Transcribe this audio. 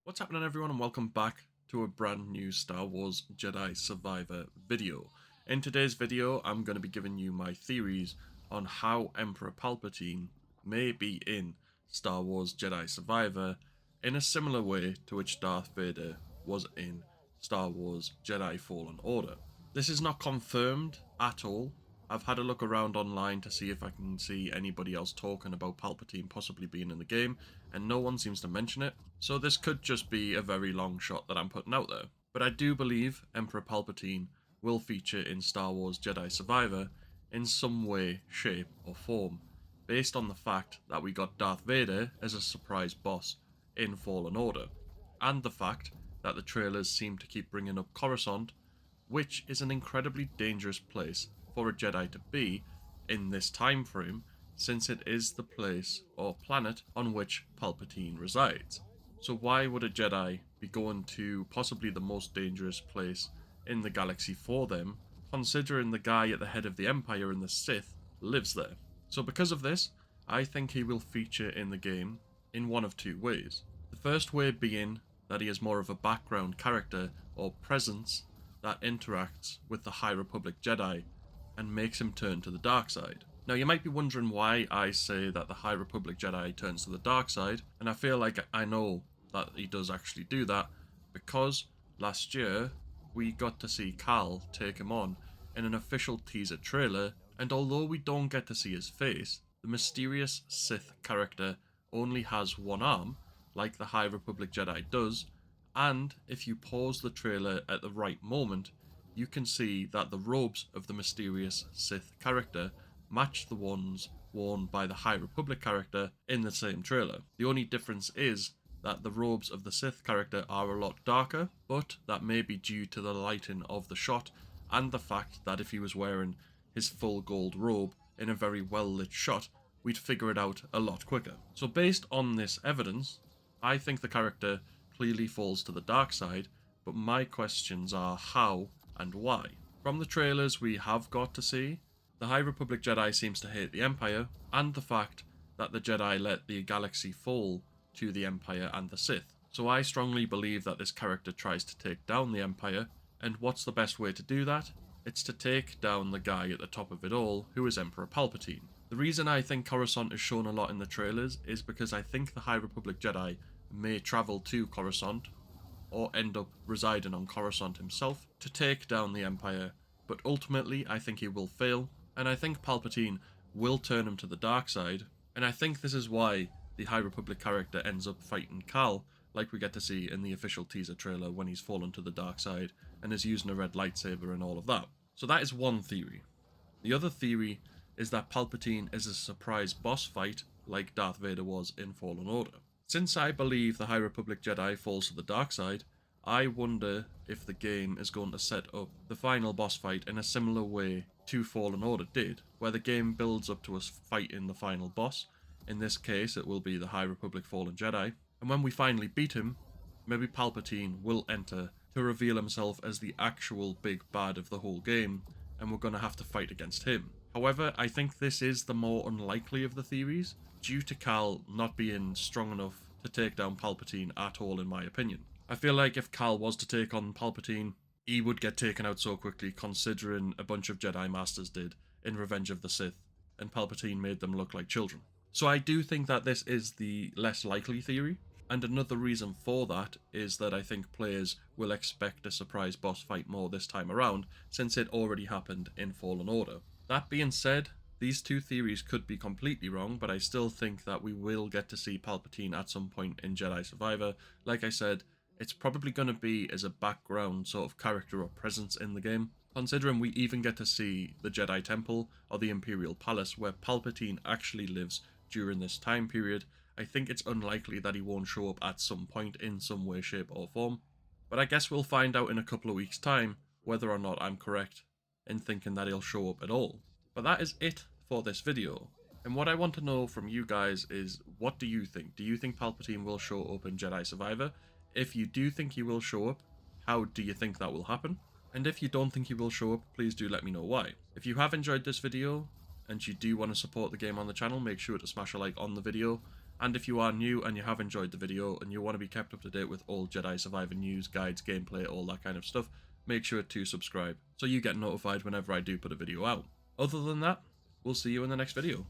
What's happening, everyone, and welcome back to a brand new Star Wars Jedi Survivor video. In today's video, I'm going to be giving you my theories on how Emperor Palpatine may be in Star Wars Jedi Survivor in a similar way to which Darth Vader was in Star Wars Jedi Fallen Order. This is not confirmed at all. I've had a look around online to see if I can see anybody else talking about Palpatine possibly being in the game, and no one seems to mention it, so this could just be a very long shot that I'm putting out there. But I do believe Emperor Palpatine will feature in Star Wars Jedi Survivor in some way, shape, or form, based on the fact that we got Darth Vader as a surprise boss in Fallen Order, and the fact that the trailers seem to keep bringing up Coruscant, which is an incredibly dangerous place for a Jedi to be in this time frame, since it is the place or planet on which Palpatine resides. So why would a Jedi be going to possibly the most dangerous place in the galaxy for them, considering the guy at the head of the Empire and the Sith lives there? So because of this, I think he will feature in the game in one of two ways. The first way being that he is more of a background character or presence that interacts with the High Republic Jedi and makes him turn to the dark side. Now, you might be wondering why I say that the High Republic Jedi turns to the dark side, and I feel like I know that he does actually do that, because last year we got to see Cal take him on in an official teaser trailer, and although we don't get to see his face, the mysterious Sith character only has one arm, like the High Republic Jedi does, and if you pause the trailer at the right moment, you can see that the robes of the mysterious Sith character match the ones worn by the High Republic character in the same trailer. The only difference is that the robes of the Sith character are a lot darker, but that may be due to the lighting of the shot and the fact that if he was wearing his full gold robe in a very well lit shot, we'd figure it out a lot quicker. So based on this evidence, I think the character clearly falls to the dark side, but my questions are how and why. From the trailers we have got to see, the High Republic Jedi seems to hate the Empire, and the fact that the Jedi let the galaxy fall to the Empire and the Sith. So I strongly believe that this character tries to take down the Empire, and what's the best way to do that? It's to take down the guy at the top of it all, who is Emperor Palpatine. The reason I think Coruscant is shown a lot in the trailers is because I think the High Republic Jedi may travel to Coruscant, or end up residing on Coruscant himself, to take down the Empire, but ultimately I think he will fail, and I think Palpatine will turn him to the dark side, and I think this is why the High Republic character ends up fighting Cal, like we get to see in the official teaser trailer when he's fallen to the dark side and is using a red lightsaber and all of that. So that is one theory. The other theory is that Palpatine is a surprise boss fight like Darth Vader was in Fallen Order. Since I believe the High Republic Jedi falls to the dark side, I wonder if the game is going to set up the final boss fight in a similar way to Fallen Order did, where the game builds up to us fighting the final boss. In this case, it will be the High Republic Fallen Jedi, and when we finally beat him, maybe Palpatine will enter to reveal himself as the actual big bad of the whole game, and we're going to have to fight against him. However, I think this is the more unlikely of the theories, due to Cal not being strong enough to take down Palpatine at all, in my opinion. I feel like if Cal was to take on Palpatine, he would get taken out so quickly, considering a bunch of Jedi Masters did in Revenge of the Sith, and Palpatine made them look like children. So I do think that this is the less likely theory, and another reason for that is that I think players will expect a surprise boss fight more this time around, since it already happened in Fallen Order. That being said, these two theories could be completely wrong, but I still think that we will get to see Palpatine at some point in Jedi Survivor. Like I said, it's probably going to be as a background sort of character or presence in the game, considering we even get to see the Jedi Temple or the Imperial Palace where Palpatine actually lives during this time period. I think it's unlikely that he won't show up at some point in some way, shape or form, but I guess we'll find out in a couple of weeks' time whether or not I'm correct in thinking that he'll show up at all. But that is it for this video, and what I want to know from you guys is, what do you think? Do you think Palpatine will show up in Jedi Survivor? If you do think he will show up, how do you think that will happen? And if you don't think he will show up, please do let me know why. If you have enjoyed this video, and you do want to support the game on the channel, make sure to smash a like on the video, And if you are new and you have enjoyed the video and you want to be kept up to date with all Jedi Survivor news, guides, gameplay, all that kind of stuff, make sure to subscribe so you get notified whenever I do put a video out. Other than that, we'll see you in the next video.